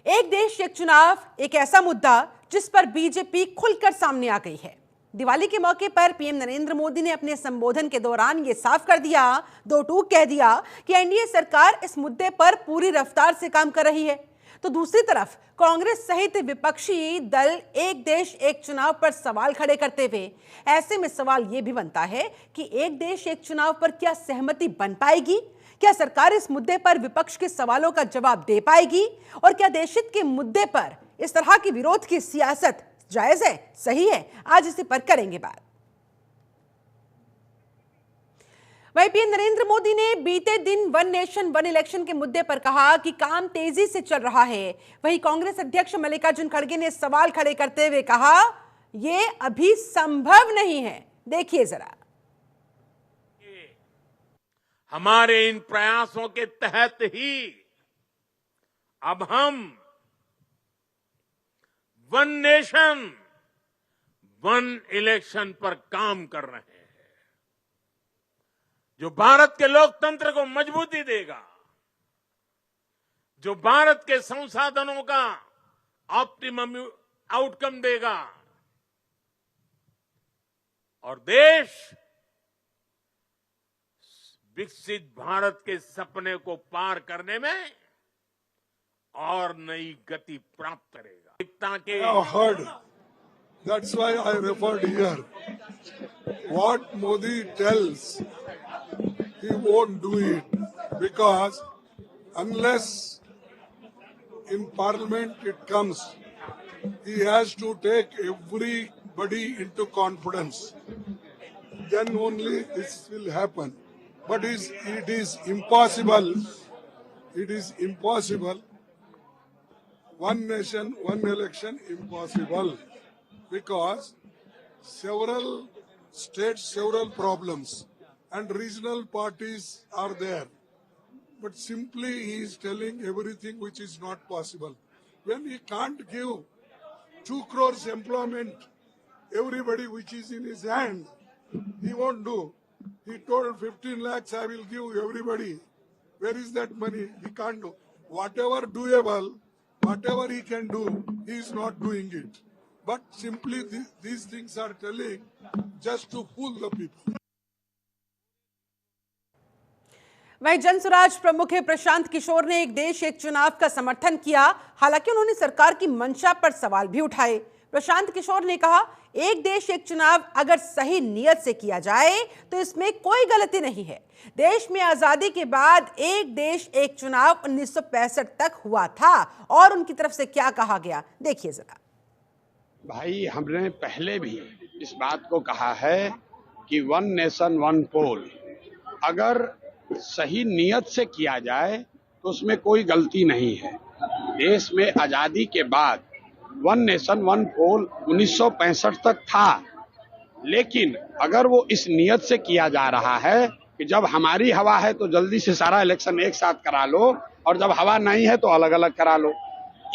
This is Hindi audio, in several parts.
एक देश एक चुनाव एक ऐसा मुद्दा जिस पर बीजेपी खुलकर सामने आ गई है। दिवाली के मौके पर पीएम नरेंद्र मोदी ने अपने संबोधन के दौरान यह साफ कर दिया, दो टूक कह दिया कि एनडीए सरकार इस मुद्दे पर पूरी रफ्तार से काम कर रही है। तो दूसरी तरफ कांग्रेस सहित विपक्षी दल एक देश एक चुनाव पर सवाल खड़े करते हुए ऐसे में सवाल यह भी बनता है कि एक देश एक चुनाव पर क्या सहमति बन पाएगी? क्या सरकार इस मुद्दे पर विपक्ष के सवालों का जवाब दे पाएगी? और क्या देशहित के मुद्दे पर इस तरह की विरोध की सियासत जायज है, सही है? आज इसी पर करेंगे बात। वहीं पीएम नरेंद्र मोदी ने बीते दिन वन नेशन वन इलेक्शन के मुद्दे पर कहा कि काम तेजी से चल रहा है। वहीं कांग्रेस अध्यक्ष मल्लिकार्जुन खड़गे ने सवाल खड़े करते हुए कहा, यह अभी संभव नहीं है। देखिए जरा। हमारे इन प्रयासों के तहत ही अब हम वन नेशन वन इलेक्शन पर काम कर रहे हैं, जो भारत के लोकतंत्र को मजबूती देगा, जो भारत के संसाधनों का ऑप्टिमम आउटकम देगा और देश विकसित भारत के सपने को पार करने में और नई गति प्राप्त करेगा। Heard. That's why I referred here. What Modi tells, he won't do it because unless in Parliament it comes, he has to take everybody into confidence. Then only this will happen. But it is impossible. It is impossible. One nation, one election, impossible. Because several states, several problems, and regional parties are there. But simply he is telling everything which is not possible. When he can't give 2 crores employment, everybody which is in his hand, he won't do. He told 15 lakhs I will give everybody. Where is that money? He can't do. Whatever doable, whatever he can do, he is not doing it. But simply these things are telling just to fool the people. वहीं जनसुराज प्रमुख प्रशांत किशोर ने एक देश एक चुनाव का समर्थन किया। हालांकि उन्होंने सरकार की मंशा पर सवाल भी उठाए। प्रशांत किशोर ने कहा, एक देश एक चुनाव अगर सही नियत से किया जाए तो इसमें कोई गलती नहीं है। देश में आजादी के बाद एक देश एक चुनाव 1965 तक हुआ था और उनकी तरफ से क्या कहा गया, देखिए जरा। भाई, हमने पहले भी इस बात को कहा है कि वन नेशन वन पोल अगर सही नियत से किया जाए तो उसमें कोई गलती नहीं है। देश में आजादी के बाद वन नेशन वन पोल 1965 तक था, लेकिन अगर वो इस नियत से किया जा रहा है कि जब हमारी हवा है तो जल्दी से सारा इलेक्शन एक साथ करा लो और जब हवा नहीं है तो अलग अलग करा लो।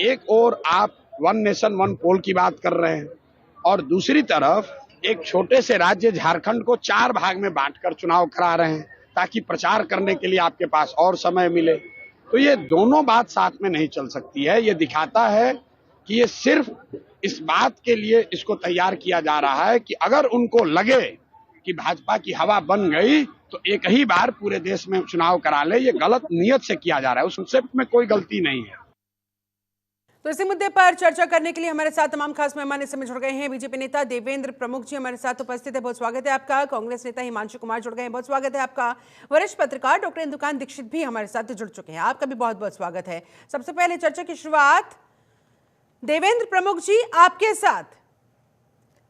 एक और आप वन नेशन वन पोल की बात कर रहे हैं और दूसरी तरफ एक छोटे से राज्य झारखंड को 4 भाग में बांटकर चुनाव करा रहे हैं ताकि प्रचार करने के लिए आपके पास और समय मिले। तो ये दोनों बात साथ में नहीं चल सकती है। ये दिखाता है कि ये सिर्फ इस बात के लिए इसको तैयार किया जा रहा है कि अगर उनको लगे कि भाजपा की हवा बन गई तो एक ही बार पूरे देश में चुनाव करा ले। ये गलत नियत से किया जा रहा है, उस कंसेप्ट में कोई गलती नहीं है। तो इसी मुद्दे पर चर्चा करने के लिए हमारे साथ तमाम खास मेहमान इस समय जुड़ गए हैं। बीजेपी नेता देवेंद्र प्रमुख जी हमारे साथ उपस्थित है, बहुत स्वागत है आपका। कांग्रेस नेता हिमांशु कुमार जुड़ गए हैं, बहुत स्वागत है आपका। वरिष्ठ पत्रकार डॉक्टर इंदुकान दीक्षित भी हमारे साथ जुड़ चुके हैं, आपका भी बहुत बहुत स्वागत है। सबसे पहले चर्चा की शुरुआत देवेंद्र प्रमुख जी आपके साथ।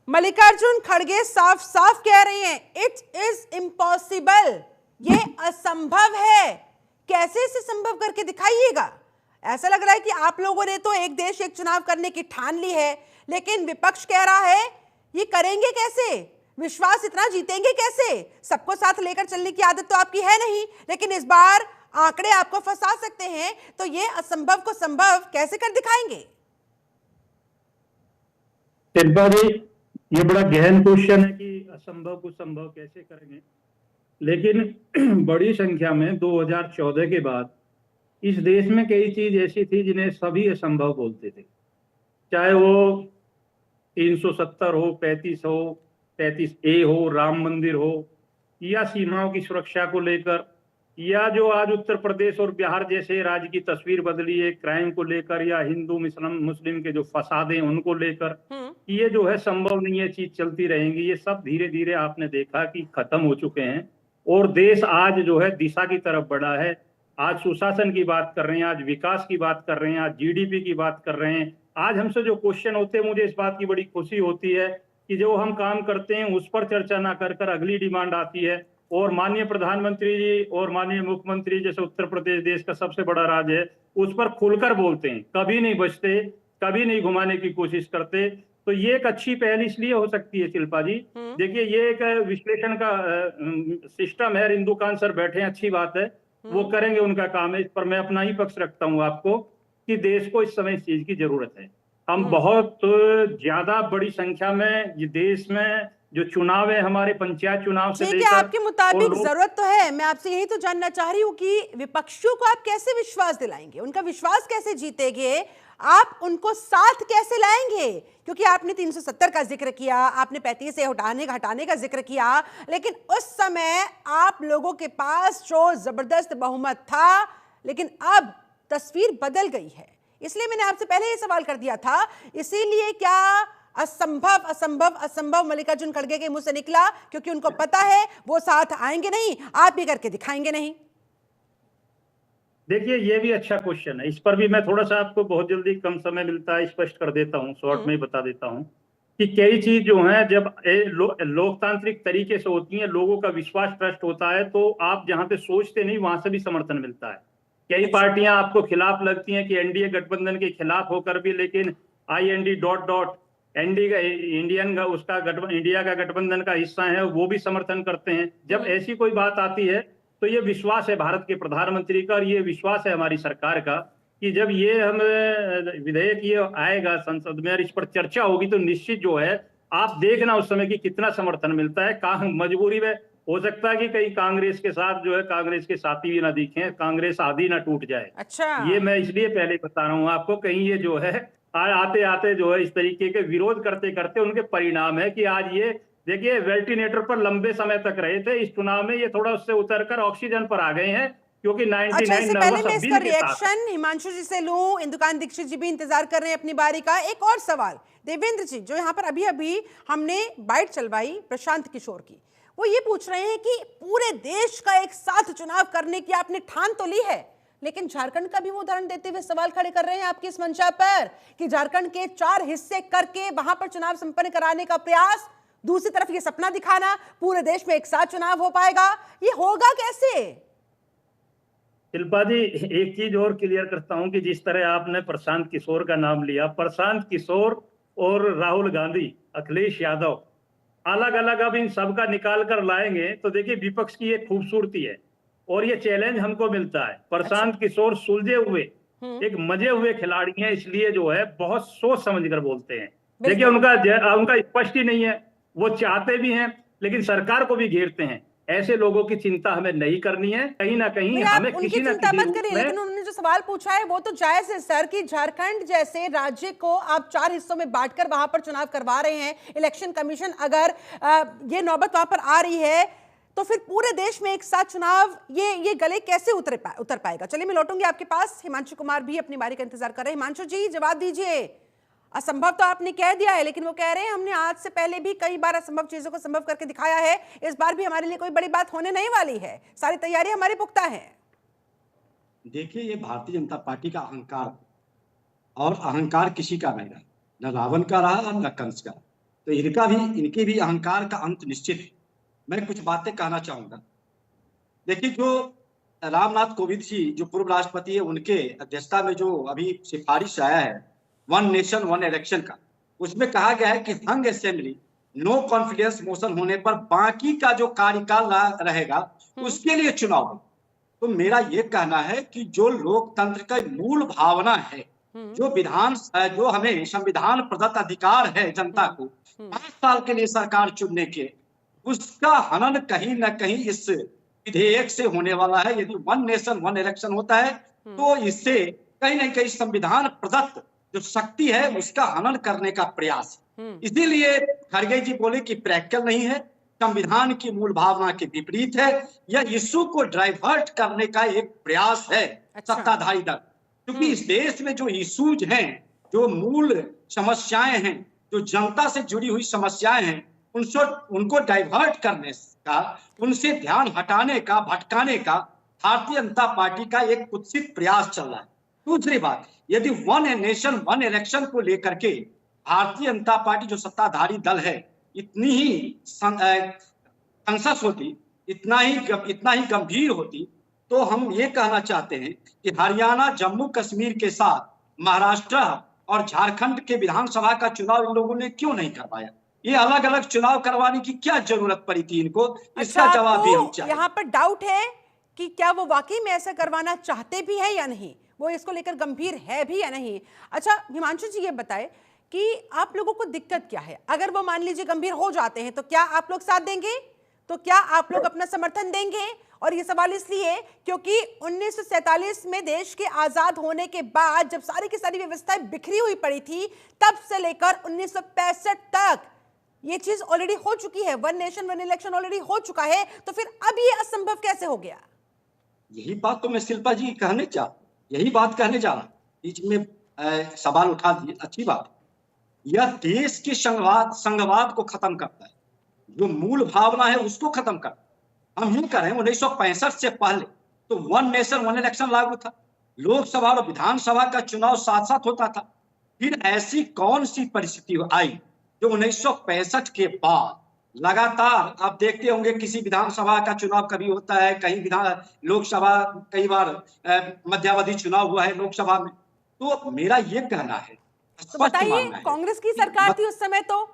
मल्लिकार्जुन खड़गे साफ साफ कह रहे हैं, इट इज इम्पॉसिबल, ये असंभव है। कैसे इसे संभव करके दिखाइएगा? ऐसा लग रहा है कि आप लोगों ने तो एक देश एक चुनाव करने की ठान ली है, लेकिन विपक्ष कह रहा है ये करेंगे कैसे, विश्वास इतना जीतेंगे कैसे? सबको साथ लेकर चलने की आदत तो आपकी है नहीं, लेकिन इस बार आंकड़े आपको फंसा सकते हैं, तो ये असंभव को संभव कैसे कर दिखाएंगे? ये बड़ा गहन क्वेश्चन है कि असंभव को संभव कैसे करेंगे, लेकिन बड़ी संख्या में 2014 के बाद इस देश में कई चीज ऐसी थी जिन्हें सभी असंभव बोलते थे, चाहे वो 370 हो, 35 हो, 35A हो, राम मंदिर हो, या सीमाओं की सुरक्षा को लेकर, या जो आज उत्तर प्रदेश और बिहार जैसे राज्य की तस्वीर बदली है क्राइम को लेकर, या हिंदू मुस्लिम के जो फसादे उनको लेकर, ये जो है संभव नहीं है, चीज चलती रहेंगी। ये सब धीरे धीरे आपने देखा कि खत्म हो चुके हैं और देश आज जो है दिशा की तरफ बढ़ा है। आज सुशासन की बात कर रहे हैं, आज विकास की बात कर रहे हैं, आज जीडीपी की बात कर रहे हैं। आज हमसे जो क्वेश्चन होते हैं, मुझे इस बात की बड़ी खुशी होती है कि जो हम काम करते हैं उस पर चर्चा ना कर अगली डिमांड आती है, और माननीय प्रधानमंत्री जी और माननीय मुख्यमंत्री, जैसे उत्तर प्रदेश देश का सबसे बड़ा राज्य है, उस पर खुलकर बोलते हैं, कभी नहीं बचते, कभी नहीं घुमाने की कोशिश करते। तो ये एक अच्छी पहल इसलिए हो सकती है शिल्पा जी, देखिए ये एक विश्लेषण का सिस्टम है, इंदुकान सर बैठे हैं, अच्छी बात है, वो करेंगे, उनका काम है। इस पर मैं अपना ही पक्ष रखता हूँ आपको कि देश को इस समय इस चीज की जरूरत है। हम बहुत ज्यादा बड़ी संख्या में ये देश में जो चुनाव है, हमारे पंचायत चुनाव से ठीक है, लेकर, आपके मुताबिक जरूरत तो है। मैं आपसे यही तो जानना चाह रही हूँ कि विपक्षियों को आप कैसे विश्वास दिलाएंगे, उनका विश्वास कैसे जीतेंगे, आप उनको साथ कैसे लाएंगे? क्योंकि आपने 370 का जिक्र किया, आपने 35 से हटाने का जिक्र किया, लेकिन उस समय आप लोगों के पास जो जबरदस्त बहुमत था, लेकिन अब तस्वीर बदल गई है। इसलिए मैंने आपसे पहले ये सवाल कर दिया था, इसीलिए क्या असंभव असंभव असंभव मल्लिकार्जुन खड़गे के मुंह से निकला, क्योंकि उनको पता है वो साथ आएंगे नहीं, आप भी करके दिखाएंगे नहीं। देखिए ये भी अच्छा क्वेश्चन है, इस पर भी मैं थोड़ा सा आपको, बहुत जल्दी कम समय मिलता है, स्पष्ट कर देता हूँ, शॉर्ट में ही बता देता हूँ कि कई चीज जो है जब लोकतांत्रिक तरीके से होती है, लोगों का विश्वास ट्रस्ट होता है, तो आप जहां पे सोचते नहीं वहां से भी समर्थन मिलता है। कई पार्टियां आपको खिलाफ लगती हैं कि एनडीए गठबंधन के खिलाफ होकर भी, लेकिन इंडिया का गठबंधन का हिस्सा है, वो भी समर्थन करते हैं। जब ऐसी कोई बात आती है तो ये विश्वास है भारत के प्रधानमंत्री का, और ये विश्वास है हमारी सरकार का कि जब ये हम विधेयक ये आएगा संसद में और इस पर चर्चा होगी, तो निश्चित जो है आप देखना उस समय कि कितना समर्थन मिलता है। मजबूरी में हो सकता है कि कहीं कांग्रेस के साथ जो है, कांग्रेस के साथी भी ना दिखें, कांग्रेस आधी ना टूट जाए। अच्छा, ये मैं इसलिए पहले बता रहा हूँ आपको, कहीं ये जो है आते आते जो है इस तरीके के विरोध करते करते उनके परिणाम है कि आज ये देखिए वेंटिलेटर पर लंबे समय तक रहे थे, इस चुनाव में ये थोड़ा उससे उतरकर ऑक्सीजन पर आ गए हैं, क्योंकि 99 अच्छा, इससे पहले मैं इसका के साथ। रिएक्शन हिमांशु जी से लूं, इंदुकान दीक्षित जी भी इंतजार कर रहे हैं अपनी बारी का। एक और सवाल देवेंद्र जी, जो यहाँ पर अभी अभी हमने बाइट चलवाई प्रशांत किशोर की, वो ये पूछ रहे हैं कि पूरे देश का एक साथ चुनाव करने की आपने ठान तो ली है, लेकिन झारखंड का भी वो उदाहरण देते हुए सवाल खड़े कर रहे हैं आपकी इस मंशा पर कि झारखंड के 4 हिस्से करके वहां पर चुनाव संपन्न कराने का प्रयास, दूसरी तरफ ये सपना दिखाना पूरे देश में एक साथ चुनाव हो पाएगा, ये होगा कैसे? शिल्पा जी, एक चीज और क्लियर करता हूं कि जिस तरह आपने प्रशांत किशोर का नाम लिया, प्रशांत किशोर और राहुल गांधी, अखिलेश यादव, अलग अलग अब इन सब का निकाल कर लाएंगे तो देखिए विपक्ष की एक खूबसूरती है, और ये चैलेंज हमको मिलता है। प्रशांत किशोर सुलझे हुए एक मजे हुए खिलाड़ी हैं, इसलिए जो है बहुत सोच समझ कर बोलते हैं। देखिए उनका स्पष्ट ही नहीं है, वो चाहते भी हैं लेकिन सरकार को भी घेरते हैं। ऐसे लोगों की चिंता हमें नहीं करनी है, कहीं ना कहीं हमें किसी ना किसी मत करिए, लेकिन उन्होंने जो सवाल पूछा है वो तो जायज है सर, कि झारखंड जैसे राज्य को आप 4 हिस्सों में बांटकर वहां पर चुनाव करवा रहे हैं, इलेक्शन कमीशन अगर ये नौबत वहां पर आ रही है, तो फिर पूरे देश में एक साथ चुनाव ये गले कैसे उतर पाएगा? चलिए मैं लौटूंगी आपके पास, हिमांशु कुमार भी अपनी बारी का इंतजार कर रहे हैं। हिमांशु जी जवाब दीजिए। असंभव तो आपने कह दिया है, लेकिन वो कह रहे हैं हमने आज से पहले भी कई बार असंभव चीजों को संभव करके दिखाया है, इस बार भी हमारे लिए कोई बड़ी बात होने नहीं वाली है, सारी तैयारी हमारी पुख्ता है। देखिए, ये भारतीय जनता पार्टी का अहंकार, और अहंकार किसी का नहीं रहा, न रावण का रहा न कंस का, तो इनके भी अहंकार का अंत निश्चित है। मैं कुछ बातें कहना चाहूंगा। देखिए, जो रामनाथ कोविंद जी जो पूर्व राष्ट्रपति है, उनके अध्यक्षता में जो अभी सिफारिश आया है 1 नेशन 1 इलेक्शन का, उसमें कहा गया है कि हंग असेंबली नो कॉन्फिडेंस मोशन होने पर बाकी का जो कार्यकाल रहेगा उसके लिए चुनाव हो। तो मेरा ये कहना है कि जो लोकतंत्र का मूल भावना है, जो हमें संविधान प्रदत्त अधिकार है जनता को 5 साल के लिए सरकार चुनने के, उसका हनन कहीं ना कहीं इस विधेयक से होने वाला है। यदि 1 नेशन 1 इलेक्शन होता है तो इससे कहीं ना कहीं संविधान प्रदत्त जो शक्ति है उसका हनन करने का प्रयास है। इसीलिए खड़गे जी बोले कि प्रैक्टिकल नहीं है, संविधान की मूल भावना के विपरीत है, यह इशू को डाइवर्ट करने का एक प्रयास है सत्ताधारी दल। क्योंकि इस देश में जो इश्यूज हैं, जो मूल समस्याएं हैं, जो जनता से जुड़ी हुई समस्याएं हैं, उनको डाइवर्ट करने का, उनसे ध्यान हटाने का, भटकाने का भारतीय जनता पार्टी का एक कुत्सित प्रयास चल रहा है। दूसरी बात, यदि वन नेशन वन इलेक्शन को लेकर के भारतीय जनता पार्टी जो सत्ताधारी दल है इतनी ही कॉन्शियस होती, इतना ही गंभीर होती, तो हम ये कहना चाहते हैं कि हरियाणा, जम्मू कश्मीर के साथ महाराष्ट्र और झारखंड के विधानसभा का चुनाव इन लोगों ने क्यों नहीं करवाया? ये अलग अलग चुनाव करवाने की क्या जरूरत पड़ी थी इनको? इसका जवाब भी हम चाहेंगे। यहाँ पर डाउट है कि क्या वो वाकई में ऐसा करवाना चाहते भी है या नहीं, वो इसको लेकर गंभीर है भी या नहीं। अच्छा हिमांशु जी ये बताएं कि आप लोगों को दिक्कत क्या है? अगर वो मान लीजिए गंभीर हो जाते हैं तो क्या आप लोग साथ देंगे? तो क्या आप लोग अपना समर्थन देंगे? और ये सवाल इसलिए क्योंकि 1947 में देश के आजाद होने के बाद जब सारी की सारी व्यवस्थाएं बिखरी हुई पड़ी थी, तब से लेकर 1965 तक ये चीज ऑलरेडी हो चुकी है, one nation one election already हो चुका है, तो फिर अब ये असंभव कैसे हो गया? यही बात तो मैं शिल्पा जी कहने यही बात कहने जा रहा, बीच में सवाल उठा दिए, अच्छी बात। यह देश के संघवाद को खत्म करता है, जो मूल भावना है उसको खत्म करता है। हम ही करें 1965 से पहले तो वन नेशन वन इलेक्शन लागू था, लोकसभा और विधानसभा का चुनाव साथ साथ होता था। फिर ऐसी कौन सी परिस्थिति आई जो 1965 के बाद लगातार, आप देखते होंगे किसी विधानसभा का चुनाव कभी होता है, कहीं लोकसभा, कई बार मध्यावधि चुनाव हुआ है लोकसभा में। तो मेरा ये कहना है, तो बताइए कांग्रेस की सरकार थी उस समय, तो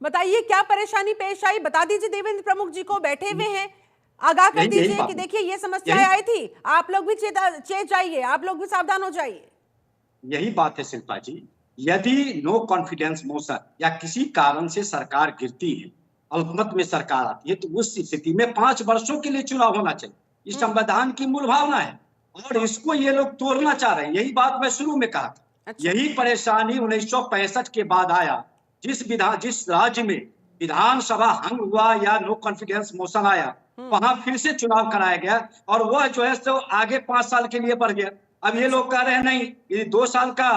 बताइए क्या परेशानी पेश आई? बता दीजिए, देवेंद्र प्रमुख जी को बैठे हुए हैं, आगाह कर दीजिए कि देखिए ये समस्याएं आई थी, आप लोग भी चेत जाइए, आप लोग भी सावधान हो जाइए। यही बात है शिल्पा जी, यदि नो कॉन्फिडेंस मोशन या किसी कारण से सरकार गिरती है, अल्पमत में सरकार आती है, तो उस स्थिति में 5 वर्षों के लिए चुनाव होना चाहिए। इस संविधान की मूल भावना है और इसको ये लोग तोड़ना चाह रहे हैं। यही बात मैं शुरू में कहा था। अच्छा। यही परेशानी 1965 के बाद आया, जिस राज्य में विधानसभा हंग हुआ या नो कॉन्फिडेंस मोशन आया, वहां फिर से चुनाव कराया गया और वह जो है सो आगे 5 साल के लिए बढ़ गया। अब ये लोग कह रहे हैं नहीं, यदि 2 साल का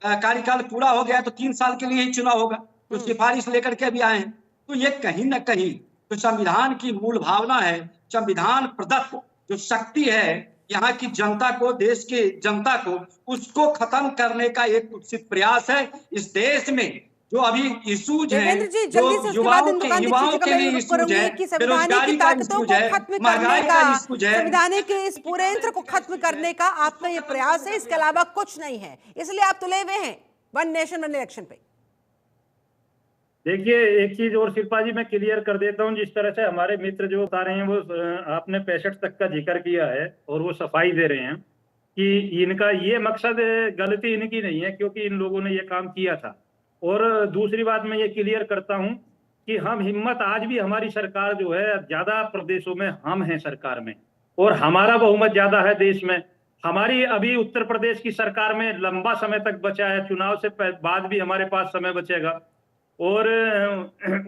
कार्यकाल पूरा हो गया तो 3 साल के लिए ही चुनाव होगा, तो सिफारिश लेकर के भी आए हैं। तो ये कहीं ना कहीं तो संविधान की मूल भावना है, संविधान प्रदत्त जो शक्ति है यहाँ की जनता को, देश की जनता को, उसको खत्म करने का एक कुत्सित प्रयास है। इस देश में जो अभी इश्यूज हैं, जो युवाओं के लिए इश्यूज है, बेरोजगारी का इश्यूज है, महंगाई का इश्यूज है, संविधान के इस पूरे यंत्र को खत्म करने का आपका ये प्रयास है, इसके अलावा कुछ नहीं है, इसलिए आप तुले हुए हैं वन नेशन वन इलेक्शन पे। देखिए एक चीज और शिल्पा जी मैं क्लियर कर देता हूं, जिस तरह से हमारे मित्र जो बता रहे हैं वो आपने 65 तक का जिक्र किया है और वो सफाई दे रहे हैं कि इनका ये मकसद, गलती इनकी नहीं है क्योंकि इन लोगों ने ये काम किया था। और दूसरी बात मैं ये क्लियर करता हूं कि हम हिम्मत, आज भी हमारी सरकार जो है, ज्यादा प्रदेशों में हम हैं सरकार में और हमारा बहुमत ज्यादा है देश में। हमारी अभी उत्तर प्रदेश की सरकार में लंबा समय तक बचा है, चुनाव से बाद भी हमारे पास समय बचेगा। और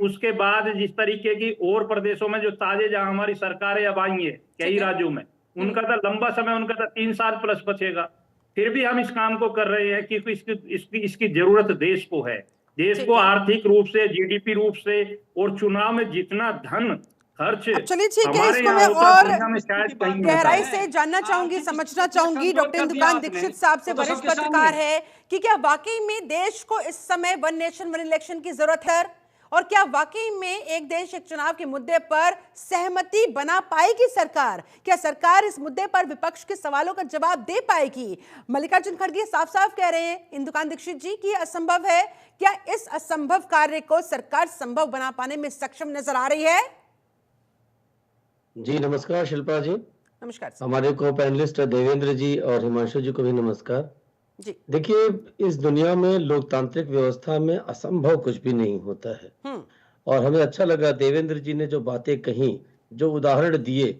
उसके बाद जिस तरीके की और प्रदेशों में जो ताजे जहां हमारी सरकारें अब आई है कई राज्यों में, उनका तो लंबा समय, उनका तो 3 साल प्लस बचेगा। फिर भी हम इस काम को कर रहे हैं क्योंकि इसकी जरूरत देश को है, देश को आर्थिक रूप से, जीडीपी रूप से, और चुनाव में जितना धन खर्च। चलिए ठीक है, इसको मैं और गहराई से जानना चाहूंगी, समझना चाहूंगी डॉक्टर इंदुकान दीक्षित साहब से, वरिष्ठ पत्रकार है, कि क्या वाकई में देश को इस समय वन नेशन वन इलेक्शन की जरूरत है और क्या वाकई में एक देश एक चुनाव के मुद्दे पर सहमति बना पाएगी सरकार? क्या सरकार इस मुद्दे पर विपक्ष के सवालों का जवाब दे पाएगी? मल्लिकार्जुन खड़गे साफ साफ कह रहे हैं, इंदुकान दीक्षित जी, कि असंभव है। क्या इस असंभव कार्य को सरकार संभव बना पाने में सक्षम नजर आ रही है? जी नमस्कार शिल्पा जी। नमस्कार। हमारे को पैनलिस्ट देवेंद्र जी और हिमांशु जी को भी नमस्कार जी। देखिए, इस दुनिया में लोकतांत्रिक व्यवस्था में असंभव कुछ भी नहीं होता है और हमें अच्छा लगा देवेंद्र जी ने जो बातें कही, जो उदाहरण दिए,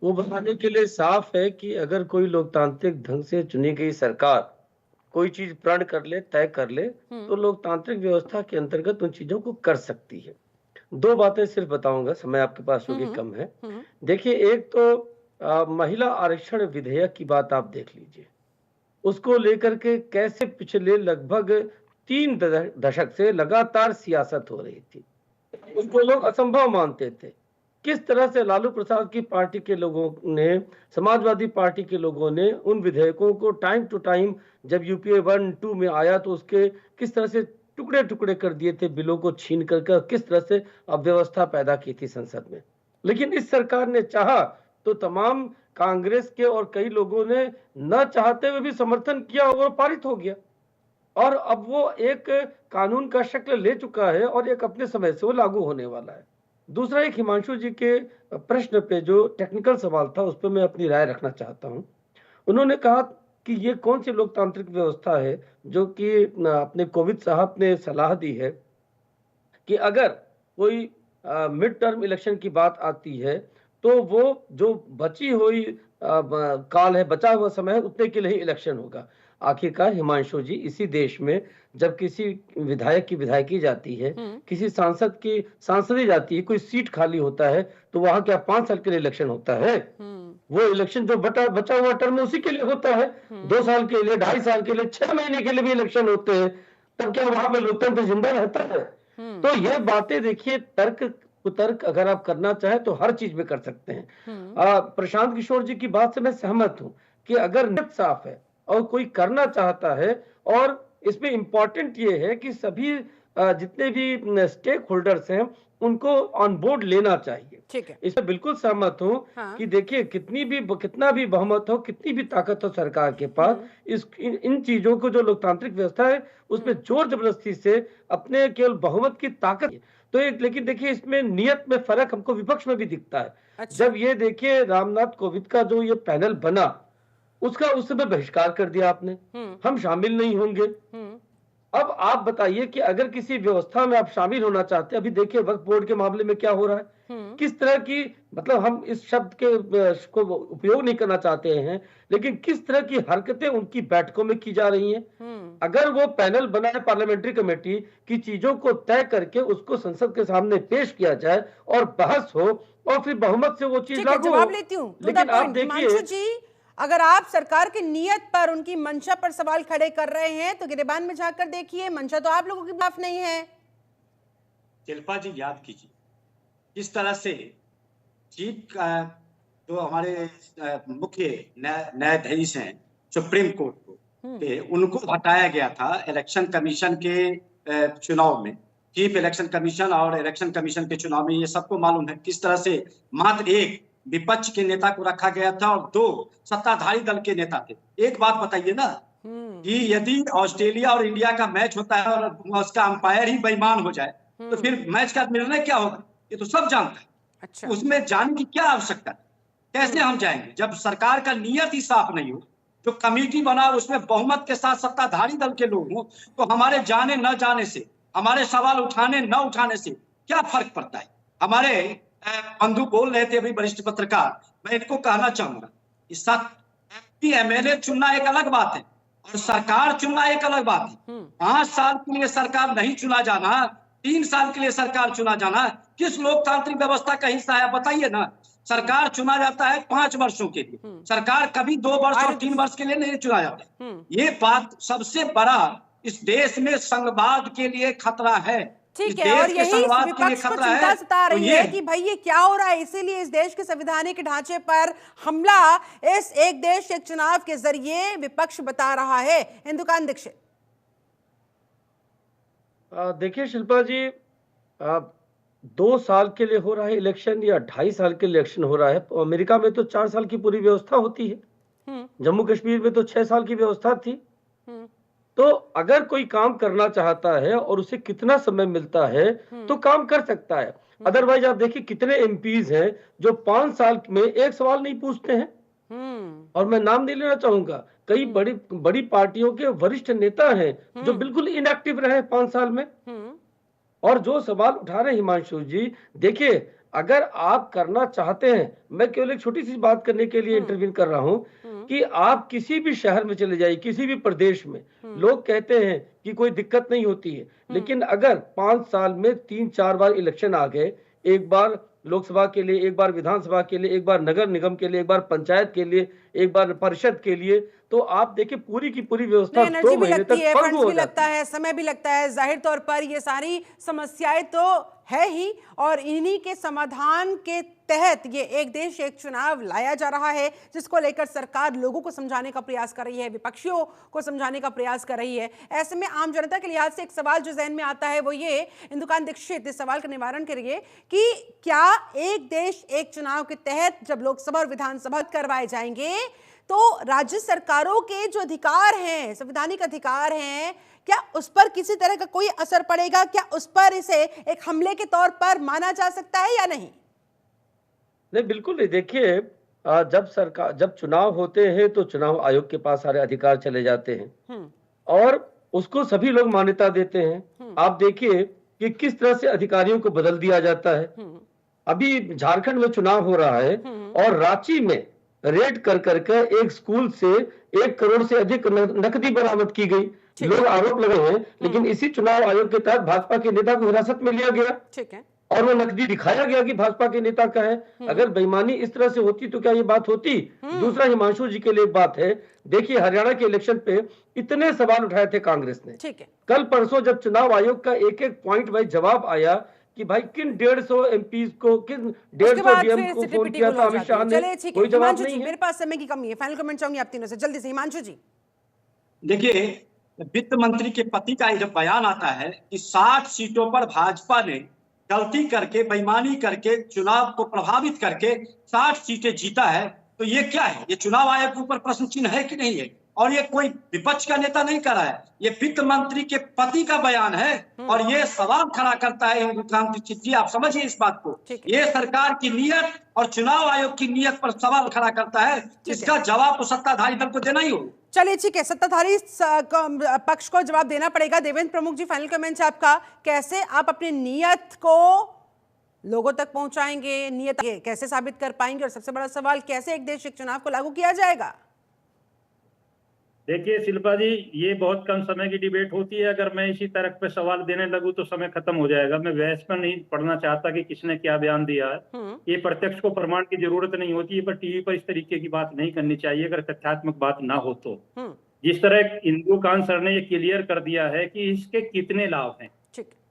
वो बताने के लिए साफ है कि अगर कोई लोकतांत्रिक ढंग से चुनी गई सरकार कोई चीज प्रण कर ले, तय कर ले, तो लोकतांत्रिक व्यवस्था के अंतर्गत उन चीजों को कर सकती है। दो बातें सिर्फ बताऊंगा, समय आपके पास चूंकि कम है। देखिए, एक तो महिला आरक्षण विधेयक की बात आप देख लीजिए, उसको लेकर के कैसे पिछले लगभग 3 दशक से लगातार सियासत हो रही थी। उसको लोग असंभव मानते थे। किस तरह से लालू प्रसाद की पार्टी के लोगों ने, समाजवादी पार्टी के लोगों ने उन विधेयकों को टाइम टू टाइम, जब यूपीए 1-2 में आया तो उसके किस तरह से टुकड़े टुकड़े कर दिए थे, बिलों को छीन करके किस तरह से अव्यवस्था पैदा की थी संसद में। लेकिन इस सरकार ने चाहा तो तमाम कांग्रेस के और कई लोगों ने न चाहते हुए भी समर्थन किया और पारित हो गया, और अब वो एक कानून का शक्ल ले चुका है और एक अपने समय से वो लागू होने वाला है। दूसरा, एक हिमांशु जी के प्रश्न पे जो टेक्निकल सवाल था, उस पर मैं अपनी राय रखना चाहता हूं। उन्होंने कहा कि ये कौन सी लोकतांत्रिक व्यवस्था है जो कि अपने कोविंद साहब ने सलाह दी है कि अगर कोई मिड टर्म इलेक्शन की बात आती है तो वो जो बची हुई काल है, बचा हुआ समय है, उतने के लिए ही इलेक्शन होगा। आखिरकार हिमांशु जी, इसी देश में जब किसी विधायक की विधायकी जाती है, किसी सांसद की सांसदी जाती है, कोई सीट खाली होता है, तो वहां क्या 5 साल के लिए इलेक्शन होता है? वो इलेक्शन जो बचा हुआ टर्म उसी के लिए होता है। 2 साल के लिए, 2.5 साल के लिए, 6 महीने के लिए भी इलेक्शन होते हैं। तब क्या वहां पे लोकतंत्र जिंदा रहता है? तो ये बातें देखिए, तर्क कुतर्क अगर आप करना चाहें तो हर चीज में कर सकते हैं। प्रशांत किशोर जी की बात से मैं सहमत हूं कि अगर नीयत साफ है और कोई करना चाहता है, और इसमें इंपॉर्टेंट ये है कि सभी जितने भी स्टेक होल्डर्स हैं उनको ऑन बोर्ड लेना चाहिए। ठीक है, इसमें बिल्कुल सहमत हूं। कि देखिए, कितना भी बहुमत हो, कितनी भी ताकत हो सरकार के पास, इन चीजों को, जो लोकतांत्रिक व्यवस्था है उसमें जोर जबरदस्ती से अपने केवल बहुमत की ताकत तो एक, लेकिन देखिए इसमें नियत में फर्क हमको विपक्ष में भी दिखता है। अच्छा। जब ये देखिए रामनाथ कोविंद का जो ये पैनल बना, उसका उस समय बहिष्कार कर दिया आपने, हम शामिल नहीं होंगे। अब आप बताइए कि अगर किसी व्यवस्था में आप शामिल होना चाहते हैं, अभी देखिए वक्फ बोर्ड के मामले में क्या हो रहा है, किस तरह की, मतलब हम इस शब्द को उपयोग नहीं करना चाहते हैं, लेकिन किस तरह की हरकतें उनकी बैठकों में की जा रही हैं। अगर वो पैनल बना है पार्लियामेंट्री कमेटी की, चीजों को तय करके उसको संसद के सामने पेश किया जाए और बहस हो और फिर बहुमत से वो चीज लागू हो। जवाब लेती हूं। लेकिन आप देखिए जी, अगर आप सरकार की नीयत पर, उनकी मंशा पर सवाल खड़े कर रहे हैं तो गिरेबान में जाकर देखिए, मंशा तो आप लोगों के खिलाफ नहीं है। शिल्पा जी, याद कीजिए किस तरह से चीफ जो हमारे मुख्य न्यायाधीश हैं सुप्रीम कोर्ट को, उनको हटाया गया था इलेक्शन कमीशन के चुनाव में। चीफ इलेक्शन कमीशन और इलेक्शन कमीशन के चुनाव में ये सबको मालूम है किस तरह से मात्र एक विपक्ष के नेता को रखा गया था और 2 सत्ताधारी दल के नेता थे। एक बात बताइए ना कि यदि ऑस्ट्रेलिया और इंडिया का मैच होता है और उसका अंपायर ही बेईमान हो जाए तो फिर मैच का निर्णय क्या होगा, ये तो सब जानता है। अच्छा। उसमें जाने की क्या आवश्यकता है? कैसे हम जाएंगे जब सरकार का नियत ही साफ नहीं हो? जो कमेटी बना उसमें बहुमत के साथ सत्ताधारी दल के लोग हों, तो हमारे जाने न जाने से, हमारे सवाल उठाने न उठाने से क्या फर्क पड़ता है? हमारे बंधु बोल रहे थे अभी, वरिष्ठ पत्रकार, मैं इनको कहना चाहूंगा, एमएलए चुनना एक अलग बात है और सरकार चुनना एक अलग बात है। 5 साल के लिए सरकार नहीं चुना जाना, 3 साल के लिए सरकार चुना जाना किस लोकतांत्रिक व्यवस्था का हिस्सा है? बताइए ना। सरकार चुना जाता है 5 वर्षों के लिए, सरकार कभी 2 वर्ष और 3 वर्ष के लिए नहीं चुना जाता। ये बात सबसे बड़ा इस देश में संघवाद के लिए खतरा है। ठीक है, और यही विपक्ष को चिंता सता रही है कि भाई ये क्या हो रहा है, इसीलिए इस देश के संवैधानिक ढांचे पर हमला इस एक देश एक चुनाव के जरिए विपक्ष बता रहा है। इंदुकान दीक्षित, देखिए शिल्पा जी, 2 साल के लिए हो रहा है इलेक्शन या 2.5 साल के लिए इलेक्शन हो रहा है। अमेरिका में तो 4 साल की पूरी व्यवस्था होती है, जम्मू कश्मीर में तो 6 साल की व्यवस्था थी। तो अगर कोई काम करना चाहता है और उसे कितना समय मिलता है तो काम कर सकता है। अदरवाइज आप देखिए कितने एमपीज हैं जो 5 साल में एक सवाल नहीं पूछते हैं। और मैं नाम नहीं लेना चाहूंगा, कई बड़ी पार्टियों के वरिष्ठ नेता हैं जो बिल्कुल इनएक्टिव रहे 5 साल में। और जो सवाल उठा रहे हिमांशु जी, देखिए अगर आप करना चाहते हैं, मैं केवल एक छोटी सी बात करने के लिए इंटरव्यू कर रहा हूं कि आप किसी भी शहर में चले जाइए, किसी भी प्रदेश में, लोग कहते हैं कि कोई दिक्कत नहीं होती है, लेकिन अगर 5 साल में 3-4 बार इलेक्शन आ गए, एक बार लोकसभा के लिए, एक बार विधानसभा के लिए, एक बार नगर निगम के लिए, एक बार पंचायत के लिए, एक बार परिषद के लिए, तो आप देखिए पूरी की पूरी व्यवस्था 2 एनर्जी भी महीने लगती तक है, पगडू फंड्स हो भी जाती लगता है, समय भी लगता है। जाहिर तौर पर ये सारी समस्याएं तो है ही, और इन्हीं के समाधान के तहत ये एक देश एक चुनाव लाया जा रहा है, जिसको लेकर सरकार लोगों को समझाने का प्रयास कर रही है, विपक्षियों को समझाने का प्रयास कर रही है। ऐसे में आम जनता के लिहाज से एक सवाल जो जहन में आता है वो ये, इंदुकान दीक्षित इस सवाल का निवारण करिए कि क्या एक देश एक चुनाव के तहत जब लोकसभा और विधानसभा करवाए जाएंगे तो राज्य सरकारों के जो अधिकार हैं, संवैधानिक अधिकार हैं, क्या उस पर किसी तरह का कोई असर पड़ेगा? क्या उस पर इसे एक हमले के तौर पर माना जा सकता है या नहीं? नहीं, बिल्कुल नहीं। देखिए, जब चुनाव होते हैं तो चुनाव आयोग के पास सारे अधिकार चले जाते हैं और उसको सभी लोग मान्यता देते हैं। आप देखिए कि किस तरह से अधिकारियों को बदल दिया जाता है। अभी झारखंड में चुनाव हो रहा है और रांची में रेड कर करके एक स्कूल से 1 करोड़ से अधिक नकदी बरामद की गई। लोग आरोप लगे हैं, लेकिन इसी चुनाव आयोग के तहत भाजपा के नेता को हिरासत में लिया गया। ठीक है। और वो नकदी दिखाया गया कि भाजपा के नेता का है। अगर बेईमानी इस तरह से होती तो क्या ये बात होती? दूसरा, हिमांशु जी के लिए एक बात है, देखिए हरियाणा के इलेक्शन पे इतने सवाल उठाए थे कांग्रेस ने। ठीक है। कल परसों जब चुनाव आयोग का एक एक पॉइंट वाइज जवाब आया कि भाई किन 150 एमपीज को, किन 150 डीएम को फोन किया था अमित शाह ने, कोई जवाब नहीं है। मेरे पास समय की कमी है, फाइनल कमेंट चाहूंगी आप तीनों से, जल्दी से हिमांशु जी। देखिए, वित्त मंत्री के पति का जब बयान आता है कि 60 सीटों पर भाजपा ने गलती करके, बेईमानी करके, चुनाव को प्रभावित करके 60 सीटें जीता है, तो ये क्या है? ये चुनाव आयोग के ऊपर प्रश्न चिन्ह है कि नहीं है? और ये कोई विपक्ष का नेता नहीं कर रहा है, ये वित्त मंत्री के पति का बयान है और ये सवाल खड़ा करता है। इंदुकान दीक्षित जी, आप समझिए इस बात को, ये सरकार की नीयत और चुनाव आयोग की नीयत पर सवाल खड़ा करता है। इसका जवाब तो सत्ताधारी दल को देना ही होगा। चलिए ठीक है, सत्ताधारी पक्ष को जवाब देना पड़ेगा। देवेंद्र प्रमुख जी, फाइनल कमेंट है आपका, कैसे आप अपनी नीयत को लोगों तक पहुंचाएंगे, नीयत कैसे साबित कर पाएंगे, और सबसे बड़ा सवाल, कैसे एक देश एक चुनाव को लागू किया जाएगा? देखिए शिल्पा जी, ये बहुत कम समय की डिबेट होती है। अगर मैं इसी तरह पे सवाल देने लगूं तो समय खत्म हो जाएगा। मैं बहस में नहीं पढ़ना चाहता कि किसने क्या बयान दिया है। ये प्रत्यक्ष को प्रमाण की जरूरत नहीं होती है, पर टीवी पर इस तरीके की बात नहीं करनी चाहिए अगर तथ्यात्मक बात ना हो तो। जिस तरह इंदुकान सर ने ये क्लियर कर दिया है कि इसके कितने लाभ हैं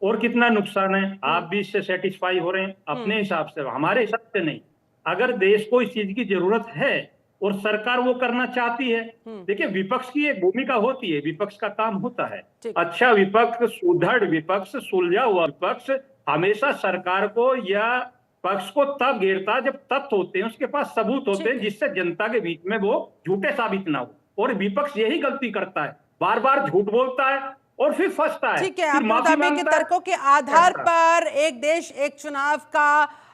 और कितना नुकसान है, आप भी इससे सेटिस्फाई हो रहे हैं अपने हिसाब से, हमारे हिसाब से नहीं। अगर देश को इस चीज की जरूरत है और सरकार वो करना चाहती है, देखिए विपक्ष की एक भूमिका होती है, विपक्ष का काम होता है अच्छा विपक्ष, सुदृढ़ विपक्ष, सुलझा हुआ विपक्ष हमेशा सरकार को या पक्ष को तब घेरता है जब तथ्य होते हैं, उसके पास सबूत होते हैं, जिससे जनता के बीच में वो झूठे साबित ना हो। और विपक्ष यही गलती करता है, बार बार झूठ बोलता है और फिर फंसता है। ठीक है, आपके मुताबिक के तर्कों के आधार पर एक देश एक चुनाव का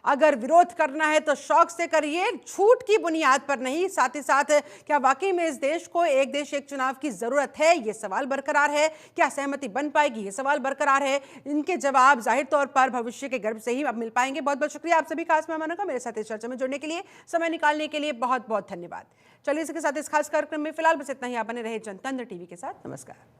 अगर विरोध करना है तो शौक से करिए, झूठ की बुनियाद पर नहीं। साथ ही साथ क्या वाकई में इस देश को एक देश एक चुनाव की जरूरत है, ये सवाल बरकरार है। क्या सहमति बन पाएगी, ये सवाल बरकरार है। इनके जवाब जाहिर तौर पर भविष्य के गर्भ से ही अब मिल पाएंगे। बहुत बहुत शुक्रिया आप सभी खास मेहमानों का मेरे साथ इस चर्चा में जुड़ने के लिए, समय निकालने के लिए बहुत बहुत धन्यवाद। चलिए इसके साथ इस खास कार्यक्रम में फिलहाल बस इतना ही। आप बने रहे जनतंत्र टीवी के साथ। नमस्कार।